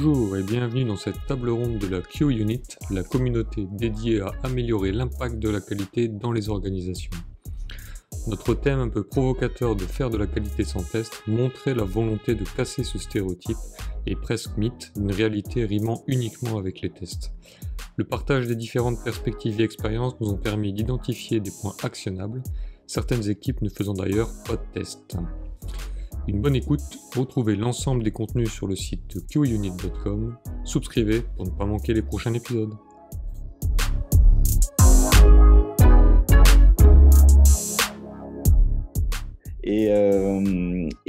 Bonjour et bienvenue dans cette table ronde de la Q-Unit, la communauté dédiée à améliorer l'impact de la qualité dans les organisations. Notre thème un peu provocateur de faire de la qualité sans test montrait la volonté de casser ce stéréotype et presque mythe d'une réalité rimant uniquement avec les tests. Le partage des différentes perspectives et expériences nous ont permis d'identifier des points actionnables, certaines équipes ne faisant d'ailleurs pas de tests. Une bonne écoute, retrouvez l'ensemble des contenus sur le site de qunit.com, souscrivez pour ne pas manquer les prochains épisodes. Et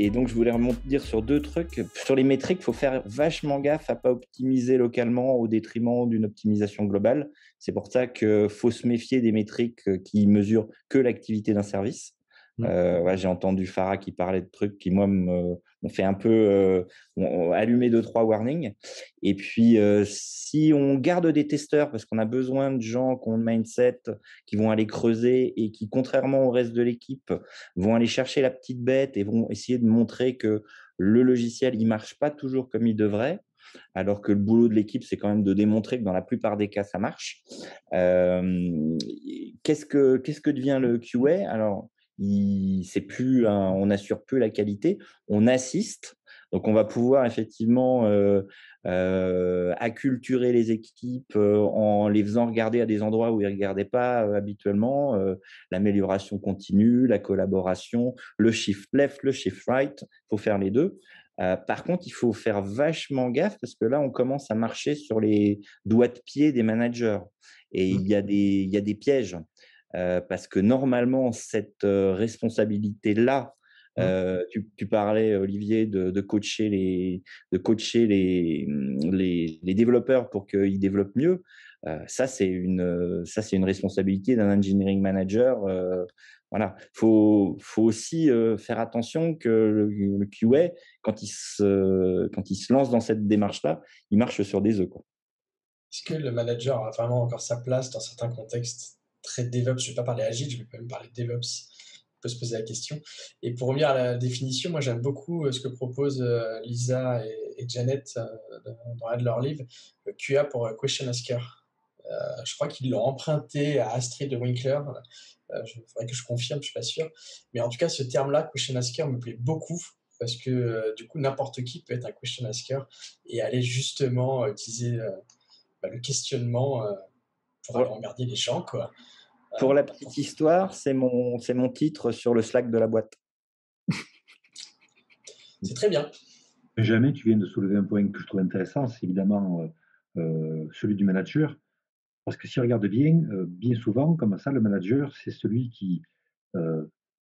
donc, je voulais dire sur deux trucs. Sur les métriques, il faut faire vachement gaffe à ne pas optimiser localement au détriment d'une optimisation globale. C'est pour ça qu'il faut se méfier des métriques qui mesurent que l'activité d'un service. J'ai entendu Farah qui parlait de trucs qui, moi, m'ont fait un peu allumer 2-3 warnings. Et puis, si on garde des testeurs, parce qu'on a besoin de gens qui ont le mindset, qui vont aller creuser et qui, contrairement au reste de l'équipe, vont aller chercher la petite bête et vont essayer de montrer que le logiciel, il ne marche pas toujours comme il devrait, alors que le boulot de l'équipe, c'est quand même de démontrer que dans la plupart des cas, ça marche. Qu'est-ce que devient le QA ? Alors, on n'assure plus la qualité, on assiste. Donc, on va pouvoir effectivement acculturer les équipes en les faisant regarder à des endroits où ils ne regardaient pas habituellement, l'amélioration continue, la collaboration, le shift left, le shift right, il faut faire les deux. Par contre, il faut faire vachement gaffe parce que là, on commence à marcher sur les doigts de pied des managers et il y a des pièges. Parce que normalement, cette responsabilité-là, tu parlais, Olivier, de coacher les développeurs pour qu'ils développent mieux. Ça, c'est une responsabilité d'un engineering manager. Voilà. Faut aussi faire attention que le QA, quand il se lance dans cette démarche-là, il marche sur des œufs, quoi. Est-ce que le manager a vraiment encore sa place dans certains contextes très DevOps? Je ne vais pas parler agile, je vais quand même parler DevOps. On peut se poser la question. Et pour revenir à la définition, moi j'aime beaucoup ce que proposent Lisa et Janet dans un de leurs livres, le QA pour Question Asker. Je crois qu'ils l'ont emprunté à Astrid de Winkler. Il faudrait que je confirme, je ne suis pas sûr. Mais en tout cas, ce terme-là, Question Asker, me plaît beaucoup parce que du coup, n'importe qui peut être un Question Asker et aller justement utiliser le questionnement pour aller emmerder les gens, quoi. Pour la petite histoire, c'est mon titre sur le Slack de la boîte. C'est très bien. Benjamin, tu viens de soulever un point que je trouve intéressant, c'est évidemment celui du manager. Parce que si on regarde bien, bien souvent, comme ça, le manager, c'est celui qui,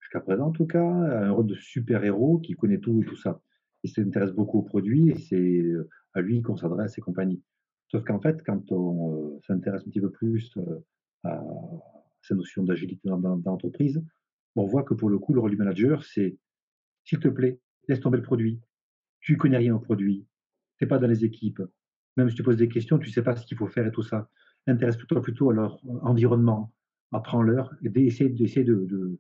jusqu'à présent en tout cas, a un rôle de super-héros, qui connaît tout et tout ça. Il s'intéresse beaucoup aux produits et c'est à lui qu'on s'adresse et compagnie. Sauf qu'en fait, quand on s'intéresse un petit peu plus à ces notions d'agilité dans l'entreprise, on voit que pour le coup, le rôle du manager, c'est s'il te plaît, laisse tomber le produit. Tu ne connais rien au produit. Tu n'es pas dans les équipes. Même si tu poses des questions, tu ne sais pas ce qu'il faut faire et tout ça. Intéresse-toi plutôt à leur environnement. Apprends-leur et essaie de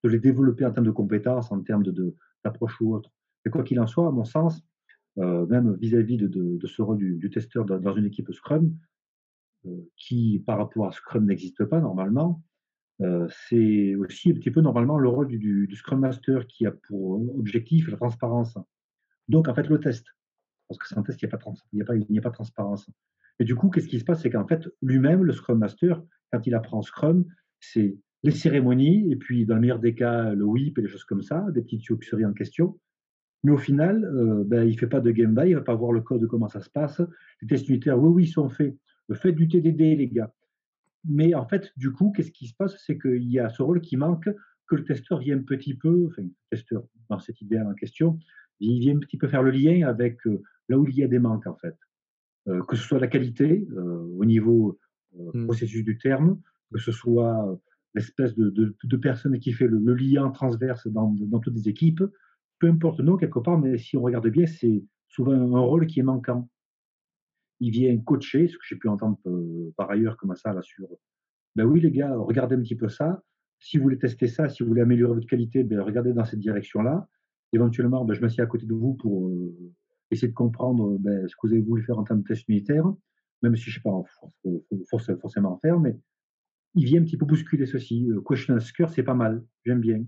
les développer en termes de compétences, en termes d'approche ou autre. Et quoi qu'il en soit, à mon sens, même vis-à-vis de ce rôle du testeur dans une équipe Scrum, qui par rapport à Scrum n'existe pas normalement, c'est aussi un petit peu normalement le rôle du Scrum Master qui a pour objectif la transparence. Donc en fait le test, parce que sans test, il n'y a pas de transparence. Et du coup, qu'est-ce qui se passe? C'est qu'en fait, lui-même, le Scrum Master, quand il apprend Scrum, c'est les cérémonies, et puis dans le meilleur des cas, le whip et des choses comme ça, des petites tueries en question. Mais au final, il ne fait pas de game by, il ne va pas voir le code, comment ça se passe. Les tests unitaires, oui, ils sont faits. Faites du TDD, les gars. Mais en fait, du coup, qu'est-ce qui se passe? C'est qu'il y a ce rôle qui manque, que le testeur vient un petit peu, enfin, le testeur, dans cette idée en question, il vient un petit peu faire le lien avec là où il y a des manques, en fait. Que ce soit la qualité au niveau processus du terme, que ce soit l'espèce de personne qui fait le lien transverse dans toutes les équipes, peu importe le nom quelque part, mais si on regarde bien, c'est souvent un rôle qui est manquant. Il vient coacher, ce que j'ai pu entendre par ailleurs comme ça là sur ben oui les gars, regardez un petit peu ça. Si vous voulez tester ça, si vous voulez améliorer votre qualité, ben regardez dans cette direction-là. Éventuellement, ben, je m'assieds à côté de vous pour essayer de comprendre ce que vous avez voulu faire en termes de test unitaire, même si je ne sais pas forcément en faire, mais il vient un petit peu bousculer ceci. Question Asker, c'est pas mal, j'aime bien.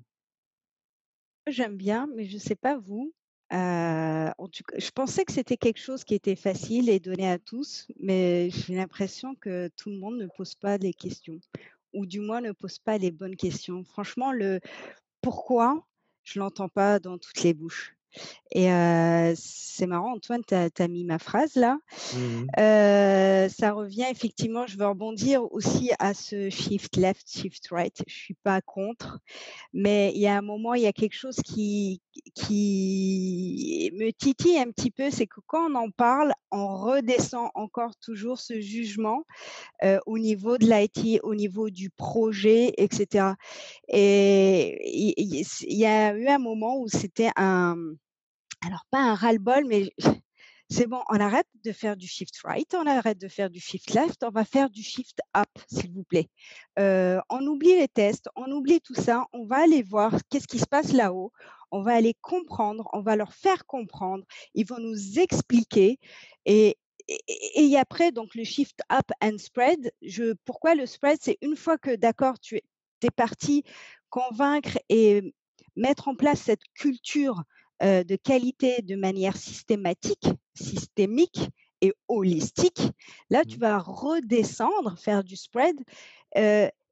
J'aime bien, mais je ne sais pas vous. En tout cas, je pensais que c'était quelque chose qui était facile et donné à tous, mais j'ai l'impression que tout le monde ne pose pas les questions, ou du moins ne pose pas les bonnes questions. Franchement, le pourquoi, je l'entends pas dans toutes les bouches. Et c'est marrant, Antoine, tu as mis ma phrase là. Mhm. Ça revient effectivement, je veux rebondir aussi à ce shift left, shift right. Je suis pas contre, mais il y a un moment, il y a quelque chose qui me titille un petit peu, c'est que quand on en parle, on redescend encore toujours ce jugement au niveau de l'IT, au niveau du projet, etc. Et il y a eu un moment où c'était alors pas un ras-le-bol, mais c'est bon, on arrête de faire du shift right, on arrête de faire du shift left, on va faire du shift up, s'il vous plaît. On oublie les tests, on oublie tout ça, on va aller voir qu'est-ce qui se passe là-haut, on va aller comprendre, on va leur faire comprendre, ils vont nous expliquer et après, donc le shift up and spread, pourquoi le spread? C'est une fois que, d'accord, tu es parti convaincre et mettre en place cette culture de qualité de manière systémique et holistique. Là, tu vas redescendre, faire du spread,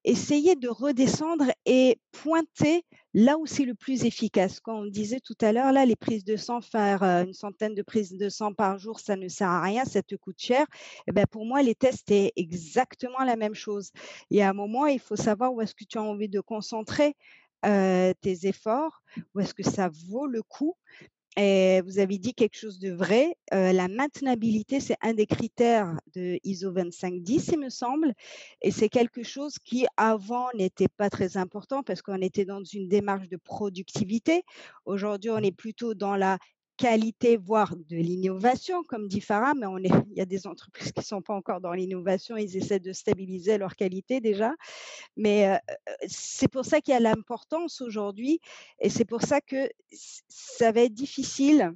essayer de redescendre et pointer là où c'est le plus efficace. Quand on disait tout à l'heure, là, les prises de sang, faire une centaine de prises de sang par jour, ça ne sert à rien, ça te coûte cher. Et ben, pour moi, les tests, c'est exactement la même chose. Il y a un moment, il faut savoir où est-ce que tu as envie de concentrer tes efforts, où est-ce que ça vaut le coup. Et vous avez dit quelque chose de vrai. La maintenabilité, c'est un des critères de ISO 2510, il me semble. Et c'est quelque chose qui, avant, n'était pas très important parce qu'on était dans une démarche de productivité. Aujourd'hui, on est plutôt dans la qualité, voire de l'innovation, comme dit Farah, mais il y a des entreprises qui ne sont pas encore dans l'innovation. Ils essaient de stabiliser leur qualité déjà. Mais c'est pour ça qu'il y a l'importance aujourd'hui et c'est pour ça que ça va être difficile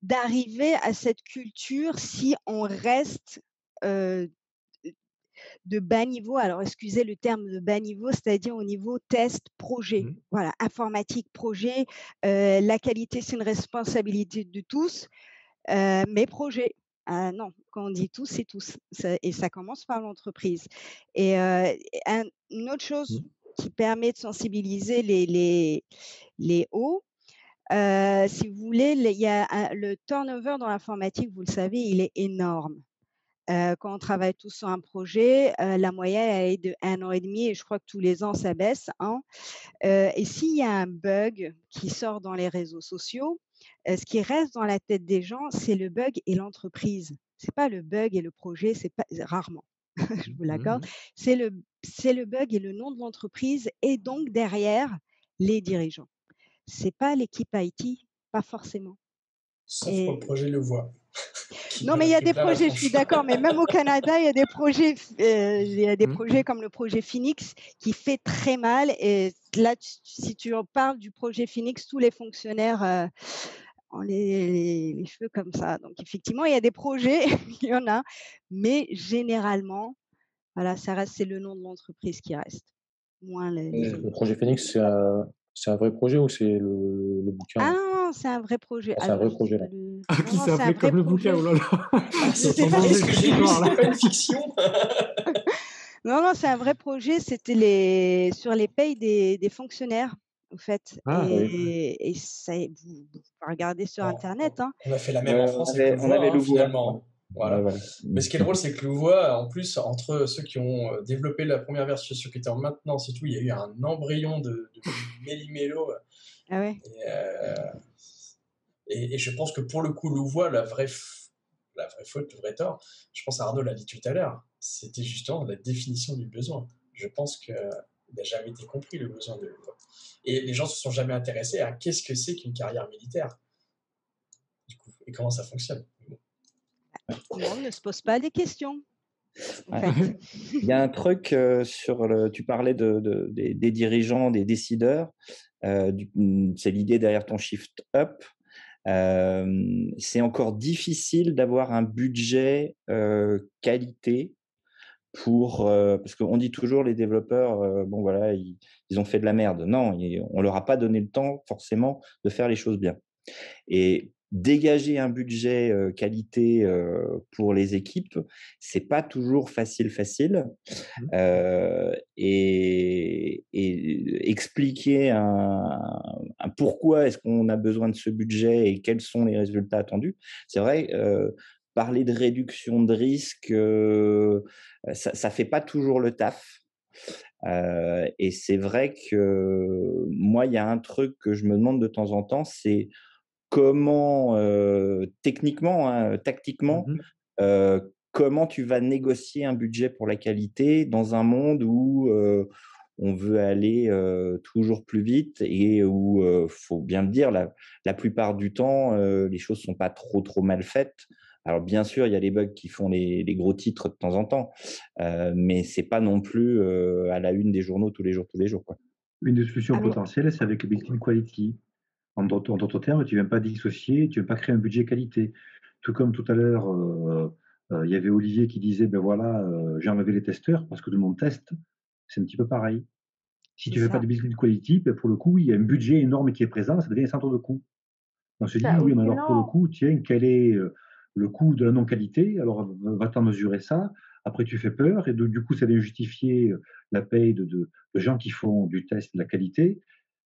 d'arriver à cette culture si on reste de bas niveau. Alors, excusez le terme de bas niveau, c'est-à-dire au niveau test, projet. Voilà, informatique, projet. La qualité, c'est une responsabilité de tous, mais projet. Non, quand on dit tous, c'est tous. Et ça commence par l'entreprise. Et une autre chose qui permet de sensibiliser les hauts, si vous voulez, il y a le turnover dans l'informatique, vous le savez, il est énorme. Quand on travaille tous sur un projet, la moyenne elle est de 1 an et demi et je crois que tous les ans, ça baisse. Hein. Et s'il y a un bug qui sort dans les réseaux sociaux, ce qui reste dans la tête des gens, c'est le bug et l'entreprise. Ce n'est pas le bug et le projet, c'est pas rarement, je vous l'accorde. C'est le bug et le nom de l'entreprise et donc derrière, les dirigeants. Ce n'est pas l'équipe IT, pas forcément. Sauf pour le projet Le Voix. Non, mais il y a des projets, je suis d'accord, mais même au Canada, il y a des projets comme le projet Phoenix qui fait très mal. Et là, si tu parles du projet Phoenix, tous les fonctionnaires ont les cheveux comme ça. Donc, effectivement, il y a des projets, il y en a, mais généralement, voilà, c'est le nom de l'entreprise qui reste. Moins Le projet Phoenix, c'est un vrai projet ou c'est le bouquin? Ah non, c'est un vrai projet. C'est un vrai projet, là. Qui s'appelait comme le bouquin, oh là là. C'est pas ce que j'ai lu, c'est pas une fiction. Non, c'est un vrai projet. C'était sur les payes des fonctionnaires, en fait. Et ça, vous pouvez regarder sur Internet. Hein. On a fait la même en France avec Louvois, finalement. Voilà. Ouais. Mais ce qui est drôle, c'est que Louvois, en plus, entre ceux qui ont développé la première version, ceux qui étaient en maintenance et tout, il y a eu un embryon de méli-mélo. Ah ouais. Et je pense que pour le coup, Louvois, la vraie faute, le vrai tort, je pense à Arnaud l'a dit tout à l'heure, c'était justement la définition du besoin. Je pense qu'il n'a jamais été compris, le besoin de Louvois. Et les gens ne se sont jamais intéressés à qu'est-ce que c'est qu'une carrière militaire, du coup, et comment ça fonctionne. Tout le monde ne se pose pas des questions. En fait. Il y a un truc tu parlais des dirigeants, des décideurs. c'est l'idée derrière ton Shift Up. C'est encore difficile d'avoir un budget qualité parce qu'on dit toujours les développeurs, bon voilà, ils ont fait de la merde. Non, on leur a pas donné le temps forcément de faire les choses bien. Et dégager un budget qualité pour les équipes, c'est pas toujours facile. Et expliquer un pourquoi est-ce qu'on a besoin de ce budget et quels sont les résultats attendus. C'est vrai, parler de réduction de risque, ça fait pas toujours le taf. Et c'est vrai que moi, il y a un truc que je me demande de temps en temps, c'est comment, techniquement, hein, tactiquement, comment tu vas négocier un budget pour la qualité dans un monde où on veut aller toujours plus vite et où, faut bien le dire, la plupart du temps, les choses sont pas trop mal faites. Alors bien sûr, il y a les bugs qui font les gros titres de temps en temps, mais c'est pas non plus à la une des journaux tous les jours, quoi. Une des solutions Alors, potentielles, c'est avec le built-in quality. En d'autres termes, tu ne viens pas dissocier, tu ne viens pas créer un budget qualité. Tout comme tout à l'heure, il y avait Olivier qui disait, ben voilà, j'ai enlevé les testeurs parce que tout le monde teste. C'est un petit peu pareil. Si c'est tu ne fais pas ça. de built-in quality, ben pour le coup, il y a un budget énorme qui est présent, ça devient un centre de coût. On se dit, Ça, ou oui, mais alors pour le sinon, coup, tiens, quel est le coût de la non-qualité? Alors, va-t'en mesurer ça. Après, tu fais peur et donc, du coup, ça vient justifier la paye de gens qui font du test de la qualité.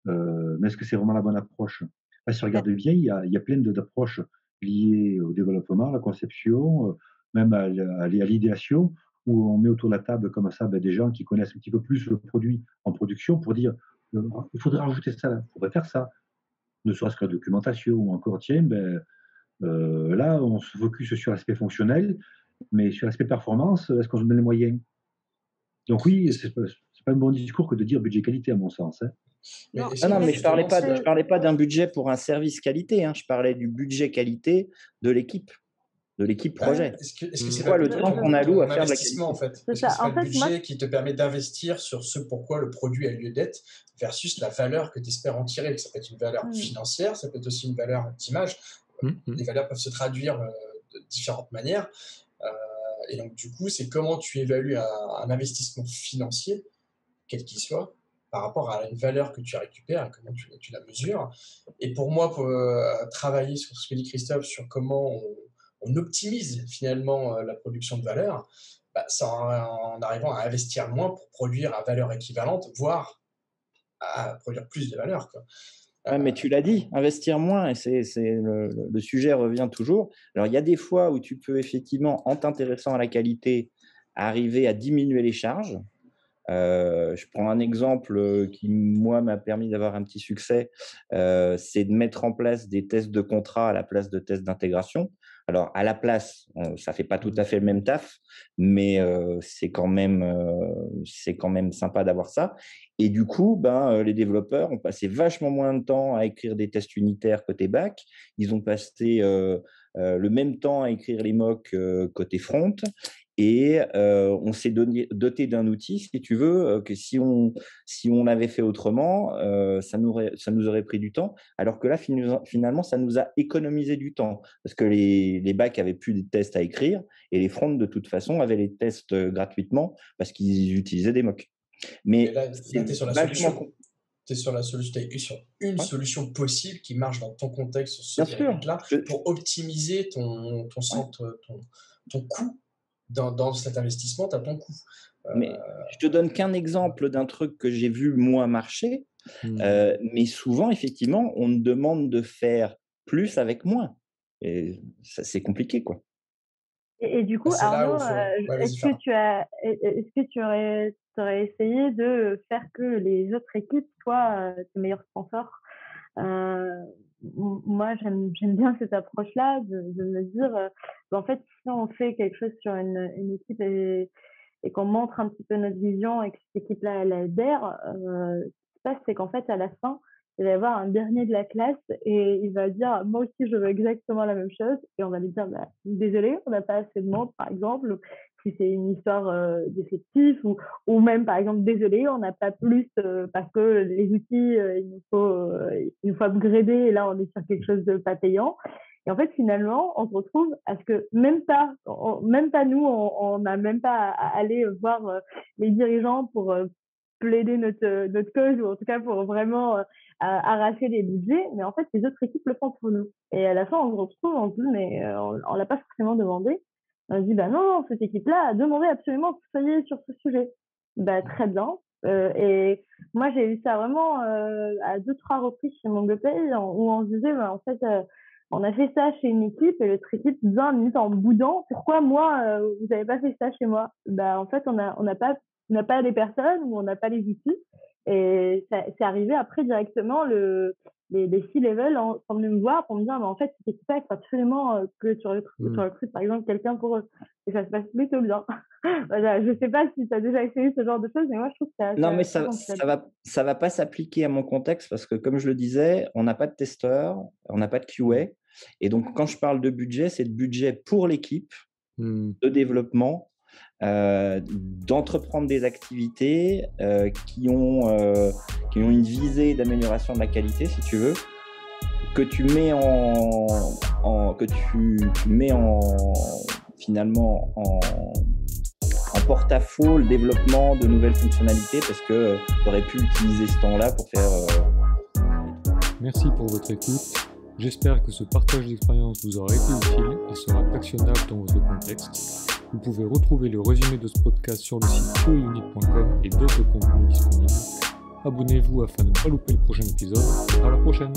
Mais est-ce que c'est vraiment la bonne approche? Là, si on bah, regarde bien, il y a plein d'approches liées au développement, à la conception, même à l'idéation, où on met autour de la table comme ça ben, des gens qui connaissent un petit peu plus le produit en production pour dire il faudrait rajouter ça, il faudrait faire ça, ne serait-ce que la documentation, ou encore, tiens, ben, là, on se focus sur l'aspect fonctionnel, mais sur l'aspect performance, est-ce qu'on se donne les moyens? Donc oui, Est-ce c'est pas un bon discours que de dire budget qualité, à mon sens. Hein. mais non, est-ce Ah que non, mais mais justement, c'est je parlais pas d'un budget pour un service qualité, hein. Je parlais du budget qualité de l'équipe ouais, projet. est-ce que C'est c'est pas quoi le plutôt temps qu'on alloue à ton faire de la investissement en qualité? fait? C'est Est-ce que ça. c'est pas En le fait, moi, budget qui te permet d'investir sur ce pourquoi le produit a lieu d'être versus la valeur que tu espères en tirer? Ça peut être une valeur financière, ça peut être aussi une valeur d'image. Les valeurs peuvent se traduire de différentes manières. Euh, et donc, du coup, c'est comment tu évalues un investissement financier, quel qu'il soit, par rapport à une valeur que tu récupères et comment tu la mesures. Et pour moi, pour travailler sur ce que dit Christophe, sur comment on optimise finalement la production de valeur, bah, c'est en arrivant à investir moins pour produire à valeur équivalente, voire à produire plus de valeur, quoi. Ouais, mais tu l'as dit, investir moins, et le sujet revient toujours. Alors, il y a des fois où tu peux effectivement, en t'intéressant à la qualité, arriver à diminuer les charges. Je prends un exemple qui, moi, m'a permis d'avoir un petit succès, c'est de mettre en place des tests de contrat à la place de tests d'intégration. Alors, à la place, ça fait pas tout à fait le même taf, mais c'est quand même sympa d'avoir ça. Et du coup, les développeurs ont passé vachement moins de temps à écrire des tests unitaires côté back. Ils ont passé le même temps à écrire les mocks côté front. Et on s'est doté d'un outil, si tu veux, que si on l'avait fait autrement, ça nous aurait pris du temps. Alors que là, finalement, ça nous a économisé du temps. Parce que les bacs avaient plus de tests à écrire et les fronts, de toute façon, avaient les tests gratuitement parce qu'ils utilisaient des mocks. Mais Mais là, tu es c'est sur la vachement solution. Tu es sur la solution, t'es sur une ouais, solution possible qui marche dans ton contexte, sur ce bien sûr. périmètre-là, pour optimiser ton Ouais. centre, ton coût dans cet investissement, tu as ton coût. Mais je te donne qu'un exemple d'un truc que j'ai vu moi marcher. Mais souvent, effectivement, on me demande de faire plus avec moins. Et ça, c'est compliqué, quoi. Et du Bah, coup, c'est là où Arnaud, il faut. Ouais, vas-y, est-ce que Farah. tu aurais essayé de faire que les autres équipes soient tes meilleurs sponsors? Moi, j'aime bien cette approche-là de me dire, en fait, si on fait quelque chose sur une équipe et qu'on montre un petit peu notre vision et que cette équipe-là, elle adhère, ce qui se passe, c'est qu'en fait, à la fin, il va y avoir un dernier de la classe et il va dire, moi aussi, je veux exactement la même chose. Et on va lui dire, bah, désolé, on n'a pas assez de monde, par exemple. Il si c'est une histoire d'effectifs ou même, par exemple, désolé, on n'a pas plus parce que les outils, il nous faut upgrader et là, on est sur quelque chose de pas payant. Et en fait, finalement, on se retrouve à ce que même pas nous, on n'a même pas à aller voir les dirigeants pour plaider notre cause ou en tout cas pour vraiment arracher les budgets. Mais en fait, les autres équipes le font pour nous. Et à la fin, on se retrouve, on se dit, mais on l'a pas forcément demandé. On se dit, bah non, cette équipe-là a demandé absolument que vous soyez sur ce sujet. Bah, très bien. Et moi, j'ai eu ça vraiment à 2-3 reprises chez mon GoPay où on se disait, bah, en fait, on a fait ça chez une équipe et l'autre équipe 20 minutes en boudant. Pourquoi moi, vous n'avez pas fait ça chez moi? Bah, en fait, on n'a pas les personnes ou on n'a pas les outils. Et c'est arrivé après directement, les C-level sont venus me voir pour me dire, mais en fait, cette équipe-là, il faut absolument que tu recrutes, par exemple, quelqu'un pour eux. Et ça se passe plutôt bien. Voilà, je ne sais pas si tu as déjà essayé ce genre de choses, mais moi, je trouve que ça... Non, mais ça va pas s'appliquer à mon contexte parce que, comme je le disais, on n'a pas de testeurs, on n'a pas de QA. Et donc, quand je parle de budget, c'est de budget pour l'équipe de développement, d'entreprendre des activités qui ont une visée d'amélioration de la qualité, si tu veux, que tu mets finalement en porte-à-faux le développement de nouvelles fonctionnalités parce que tu aurais pu utiliser ce temps-là pour faire... Merci pour votre écoute. J'espère que ce partage d'expérience vous aura été utile et sera actionnable dans votre contexte. Vous pouvez retrouver le résumé de ce podcast sur le site QAunit.com et d'autres contenus disponibles. Abonnez-vous afin de ne pas louper le prochain épisode. À la prochaine!